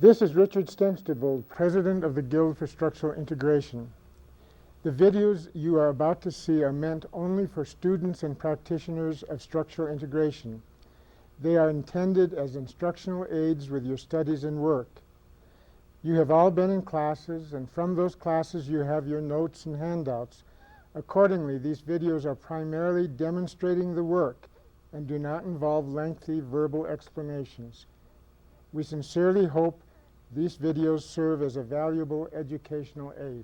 This is Richard Stenstadvold, President of the Guild for Structural Integration. The videos you are about to see are meant only for students and practitioners of structural integration. They are intended as instructional aids with your studies and work. You have all been in classes, and from those classes you have your notes and handouts. Accordingly, these videos are primarily demonstrating the work and do not involve lengthy verbal explanations. We sincerely hope these videos serve as a valuable educational aid.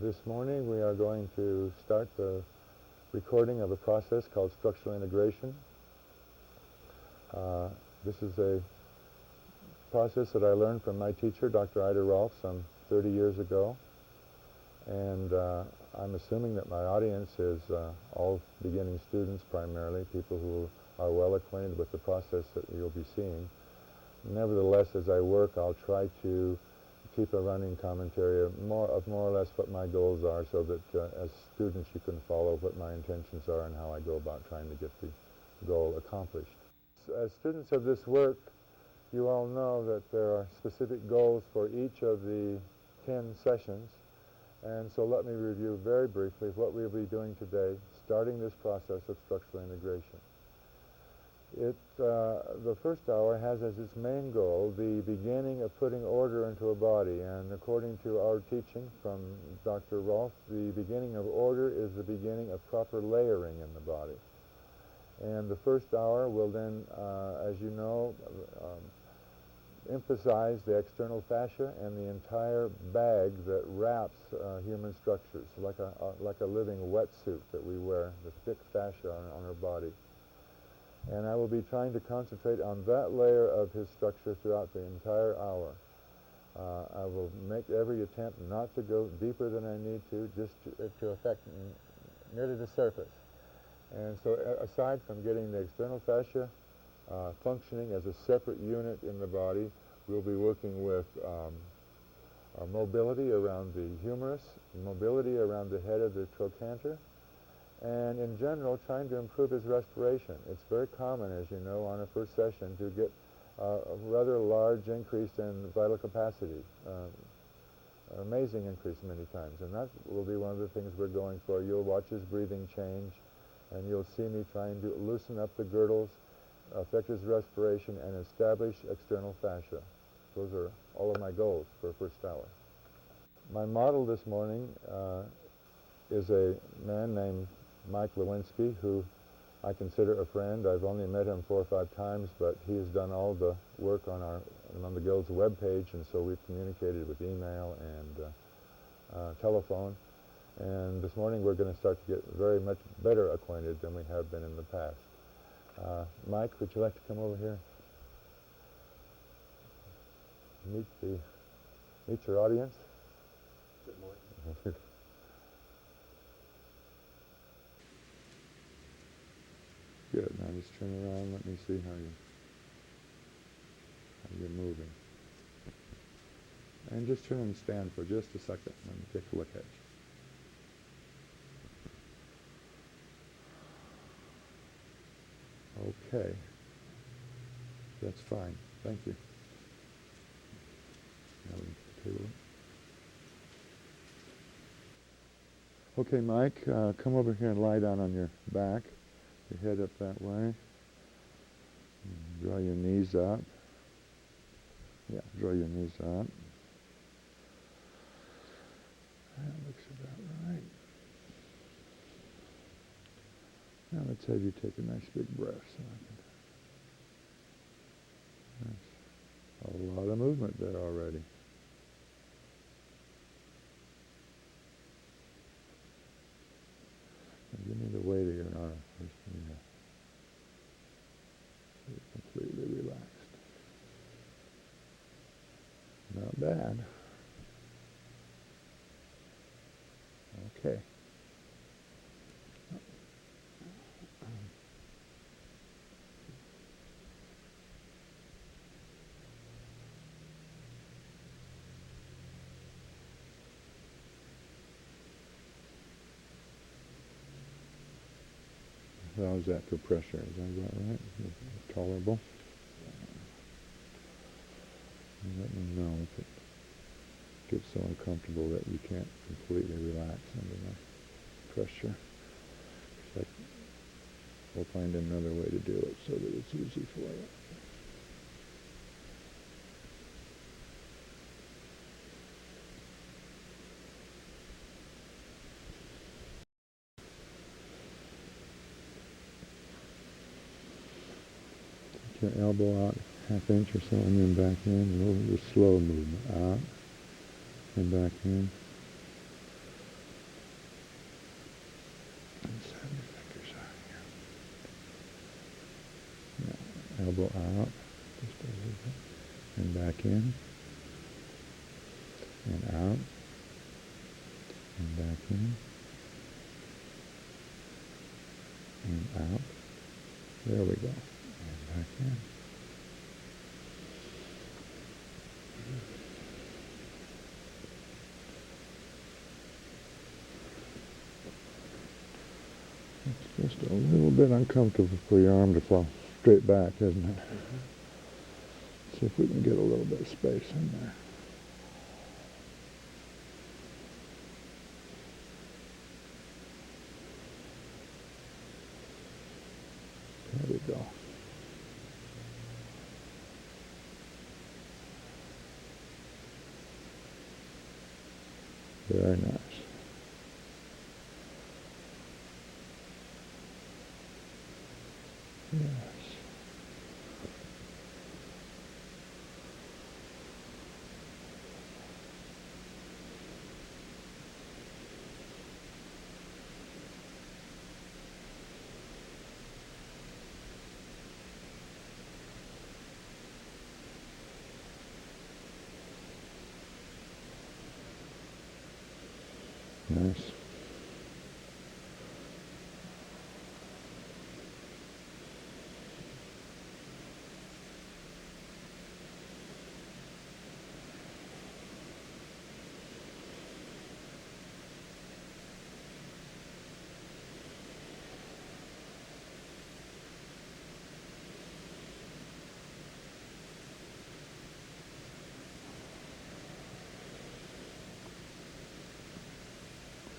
This morning we are going to start the recording of a process called structural integration. This is a process that I learned from my teacher, Dr. Ida Rolfe, some 30 years ago. And I'm assuming that my audience is all beginning students primarily, people who are well acquainted with the process that you'll be seeing. Nevertheless, as I work, I'll try to keep a running commentary of more or less what my goals are, so that as students you can follow what my intentions are and how I go about trying to get the goal accomplished. As students of this work, you all know that there are specific goals for each of the 10 sessions, and so let me review very briefly what we'll be doing today, starting this process of structural integration. The first hour has as its main goal the beginning of putting order into a body, and according to our teaching from Dr. Rolfe, the beginning of order is the beginning of proper layering in the body. And the first hour will then, as you know, emphasize the external fascia and the entire bag that wraps human structures, like a living wetsuit that we wear, the thick fascia on our body. And I will be trying to concentrate on that layer of his structure throughout the entire hour. I will make every attempt not to go deeper than I need to, just to affect nearly the surface. And so aside from getting the external fascia functioning as a separate unit in the body, we'll be working with mobility around the humerus, mobility around the head of the trochanter, and in general trying to improve his respiration. It's very common, as you know, on a first session to get a rather large increase in vital capacity, an amazing increase many times, and that will be one of the things we're going for. You'll watch his breathing change, and you'll see me trying to loosen up the girdles, affect his respiration, and establish external fascia. Those are all of my goals for the first hour. My model this morning is a man named Mike Lewinsky, who I consider a friend. I've only met him 4 or 5 times, but he has done all the work on the Guild's webpage, and so we've communicated with email and telephone. And this morning we're going to start to get very much better acquainted than we have been in the past. Mike, would you like to come over here? Meet your audience. Good morning. Good. Now just turn around. Let me see how you're moving. And just turn and stand for just a second. Let me take a look at you. Okay. That's fine. Thank you. Now we can table it. Okay, Mike, come over here and lie down on your back. Your head up that way. Draw your knees up. Yeah, draw your knees up. That looks about right. Now let's have you take a nice big breath. So that's a lot of movement there already. Give me the weight of your arm. You're completely relaxed. bad. Okay. How's that for pressure? Is that about right? Tolerable? Let me know if it gets so uncomfortable that you can't completely relax under the pressure. Like, we'll find another way to do it so that it's easy for you. Take your elbow out half inch or so and then back in. A little bit of slow movement. Out and back in. And set your fingers out here. Now, elbow out. Just a little bit. And back in. And out. And back in. And out. There we go. And back in. It's just a little bit uncomfortable for your arm to fall straight back, isn't it? See if we can get a little bit of space in there. There we go. Very nice. Yes. Nice.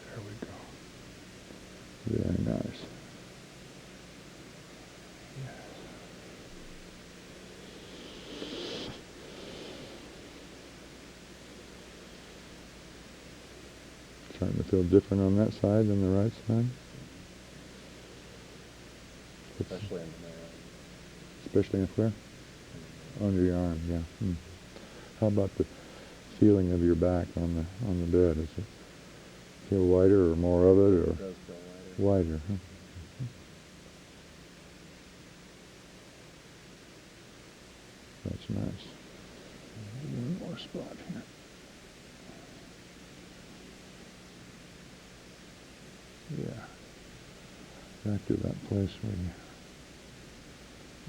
There we go. Very nice. Yes. Starting to feel different on that side than the right side? Especially in my Especially in where? Under your arm, yeah. How about the feeling of your back on the bed? Does it feel wider or more of it, or It does feel wider. wider? Huh? That's nice. One more spot here. Yeah. Back to that place where you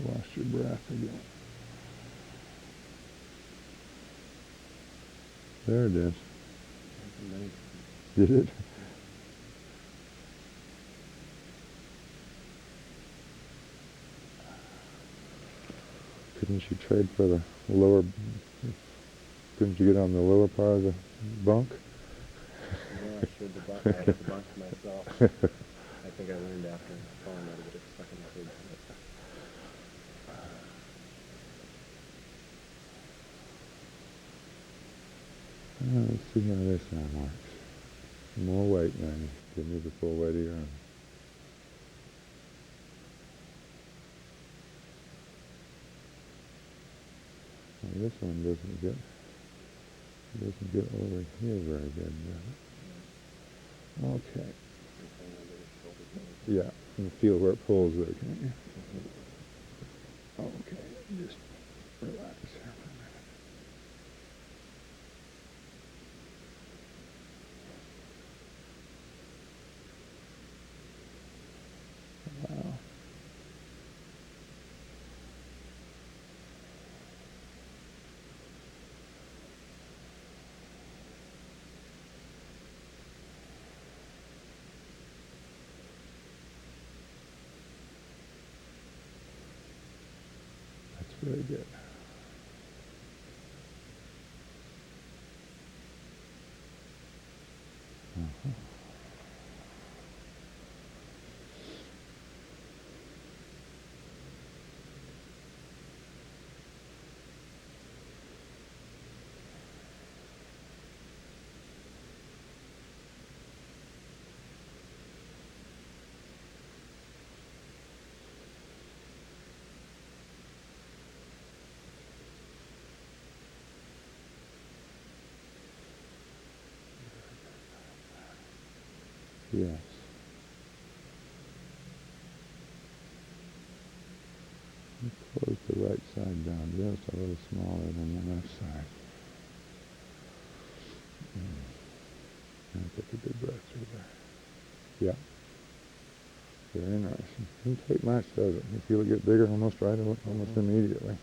lost your breath again. There it is. Did it? Couldn't you trade for the lower? Couldn't you get on the lower part of the bunk? Yeah, I should the bunk myself. I think I learned after falling out of it stuck in the food. Let's see how this one works. More weight now. Give me the full weight of your arm. Well, this one doesn't get over here very good, does it? Okay. Yeah, you feel where it pulls there, can't you? Okay, just relax here for a Very good. Uh-huh. Yes. And close the right side down just a little smaller than the left side. And take a good breath through there. Yeah. Very nice. It doesn't take much, does it? You feel it get bigger almost right away, almost immediately.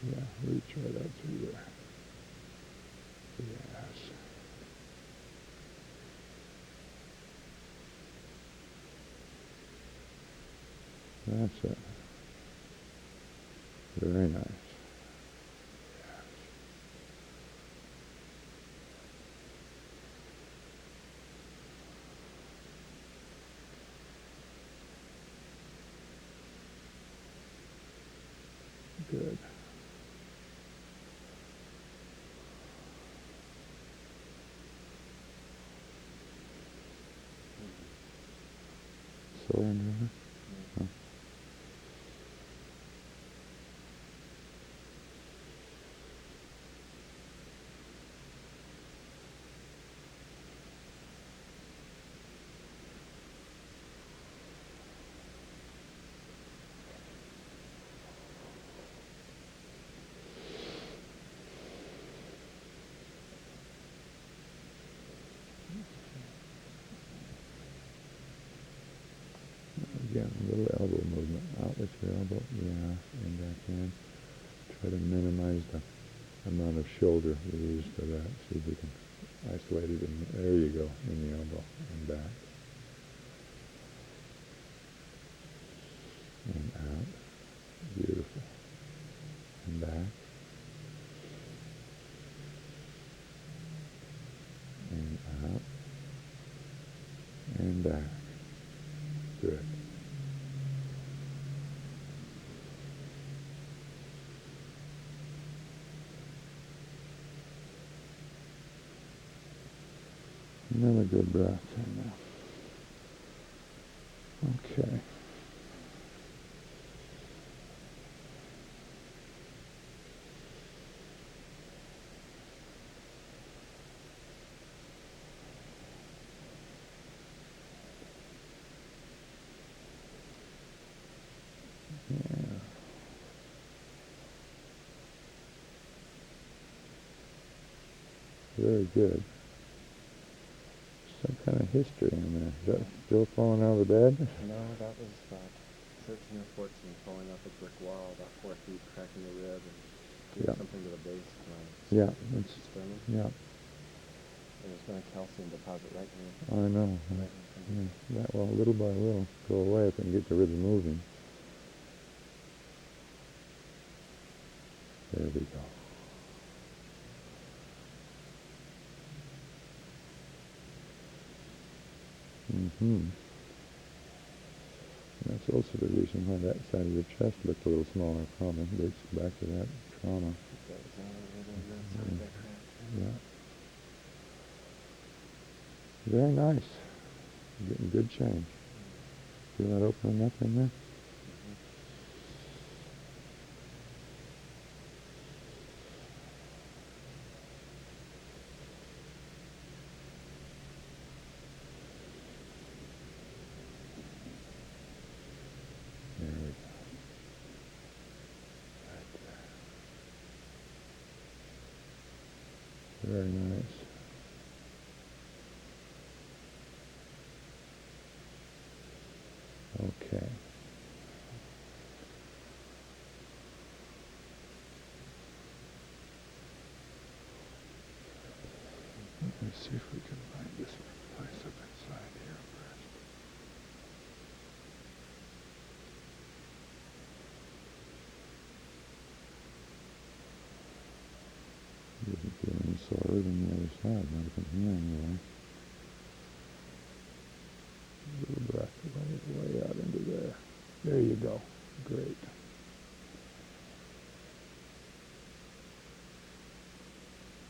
Yeah, reach right out through there. Yes. That's it. Very nice. Good. Sore in there? Huh? Again, a little elbow movement. Out with your elbow. Yeah, and back in. Try to minimize the amount of shoulder you use for that. See if you can isolate it. There you go, in the elbow and back. And out. Beautiful. And back. And out. And back. Good. Another good breath in there. Okay. Yeah. Very good. Some kind of history in there. Is that still falling out of the bed? No, that was searching your fortune, falling off a brick wall about 4 feet, cracking a rib, and doing Yeah. something to the base of my Yeah, that's, sternum. yeah, There's been a calcium deposit right here. I know. Right in Yeah, that will little by little go away if we can get the ribs moving. There we go. Mm-hmm. That's also the reason why that side of your chest looked a little smaller, probably. Dates back to that trauma. Yeah. Very nice. You're getting good change. Feel that opening up in there? There we go. Very nice. Okay. Let me see if we can find this place up inside here first. Doesn't feel any sorer than the other side, not from here anyway. A little breath way out into there. There you go. Great.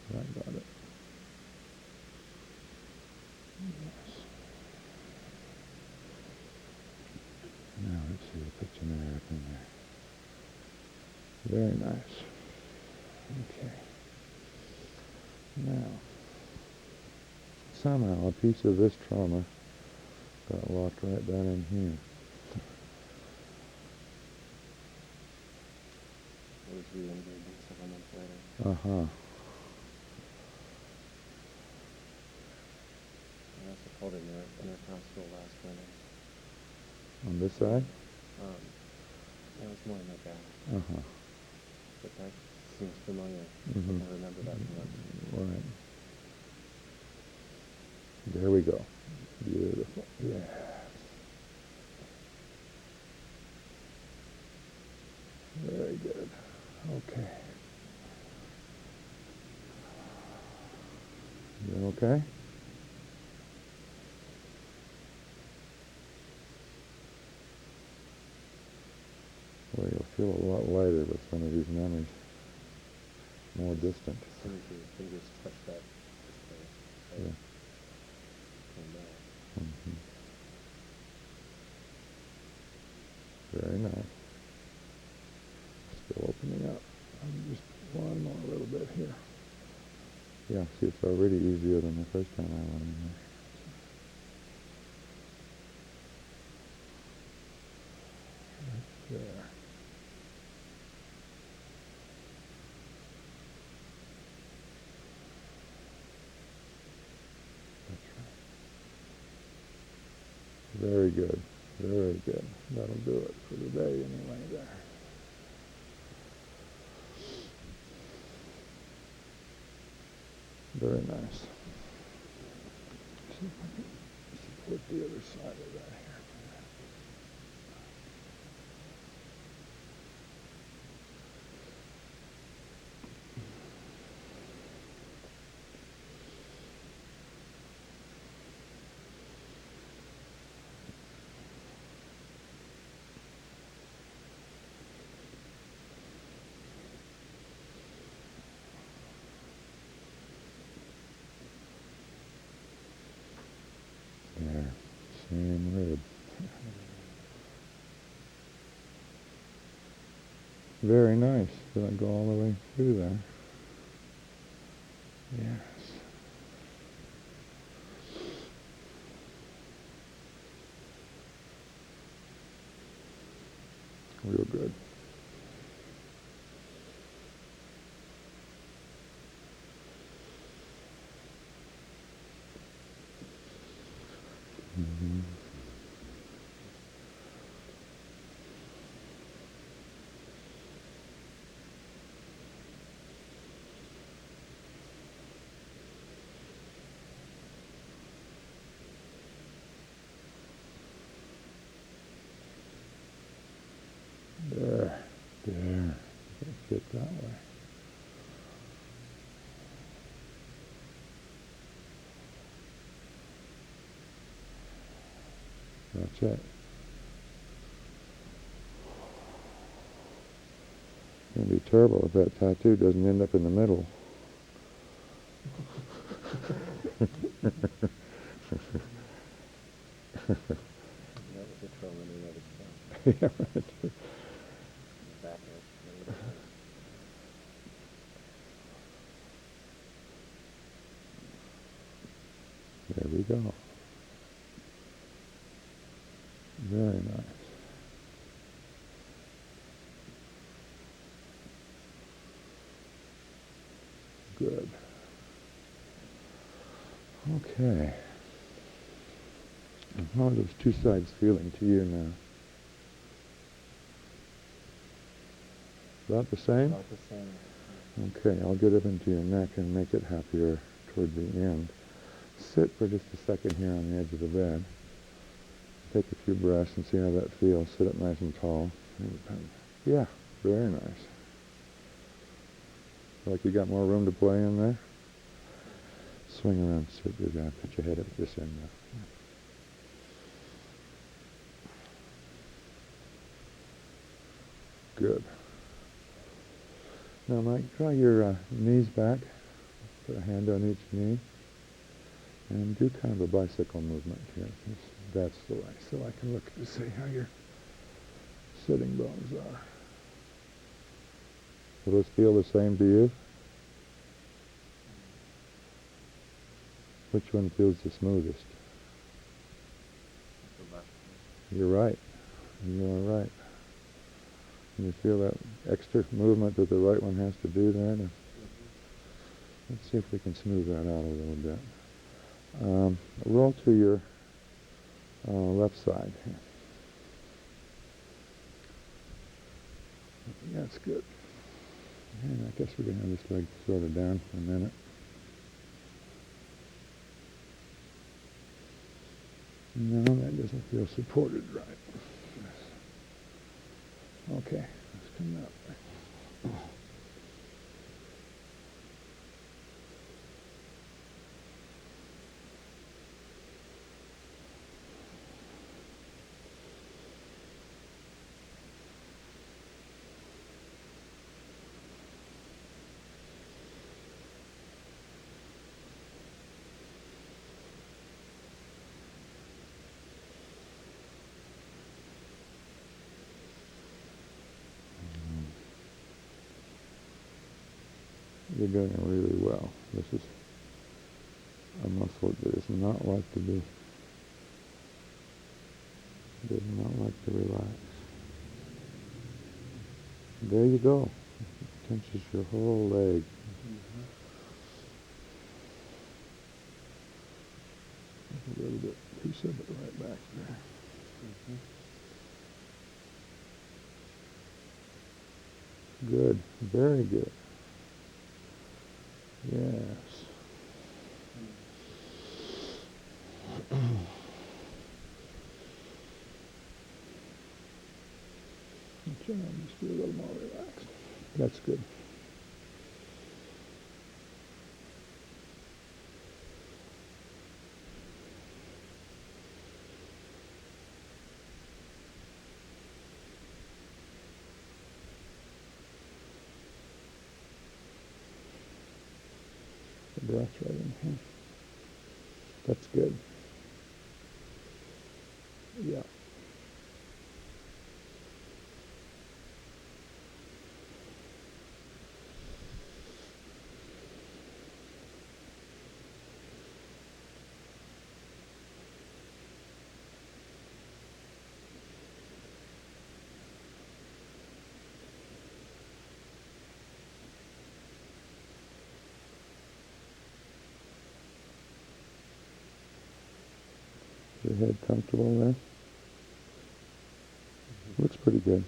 I got it. Yes. Now let's see, put some air up in there. Very nice. Okay. Now, somehow a piece of this trauma got locked right down in here. It was re-injured several months later. Uh-huh. I also pulled an intercostal last winter. On this side? That was more in my back. Uh-huh. But that seems familiar. Mhm. I remember that from last Right. There we go. Beautiful. Yeah. Very good. Okay. You okay? Well, you'll feel a lot lighter with some of these memories. More distant. As soon as your fingers touch that space, Yeah. came back. Mm-hmm. Very nice. Still opening up. Just one more little bit here. Yeah, see, it's already easier than the first time I went in there. Right there. That's right. Very good. Very good. That'll do it for the day anyway there. Very nice. See if I can support the other side of that here. There, same rib. Very nice. Did I go all the way through there? Yes. Real good. Mm-hmm. There. Fit that way. That's it. It's going to be terrible if that tattoo doesn't end up in the middle. That was the trauma in the other spot. Yeah, right. Back edge. There we go. Very nice. Good. Okay. How are those two sides feeling to you now? About the same? About the same. Okay, I'll get up into your neck and make it happier toward the end. Sit for just a second here on the edge of the bed. Take a few breaths and see how that feels. Sit up nice and tall. Yeah, very nice. Like you got more room to play in there? Swing around, sit, do that. Put your head up this end now. Good. Now, Mike, draw your knees back. Put a hand on each knee. And do kind of a bicycle movement here. That's the way. So I can look to see how your sitting bones are. Will this feel the same to you? Which one feels the smoothest? You're right. You are right. And you feel that extra movement that the right one has to do there? Let's see if we can smooth that out a little bit. Roll to your left side here. That's good. And I guess we're going to have this leg sort of down for a minute. No, that doesn't feel supported right. Okay, let's come that way. You're doing really well. This is a muscle that does not like to be, does not like to relax. There you go. It tenses your whole leg. A little bit, piece of it right back there. Good, very good. Yes. Just be a little more relaxed. That's good. The breath right in here. That's good. Yeah. Is your head comfortable there? Looks pretty good.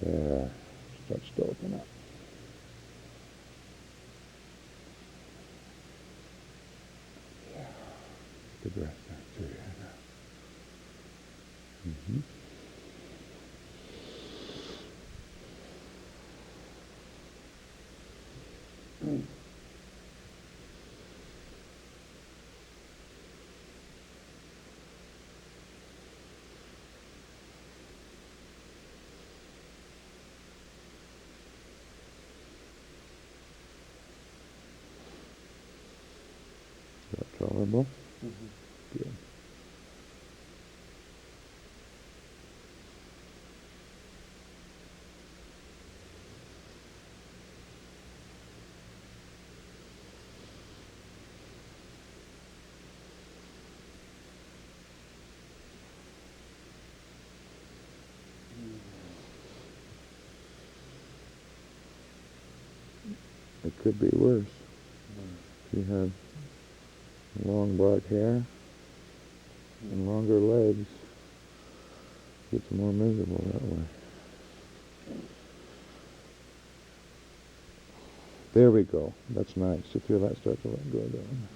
There. Starts to open up. Yeah. Good breath down through your head now. Is that tolerable? Good. It could be worse. If you have long black hair and longer legs, it gets more miserable that way. There we go. That's nice. You feel that start to let go down.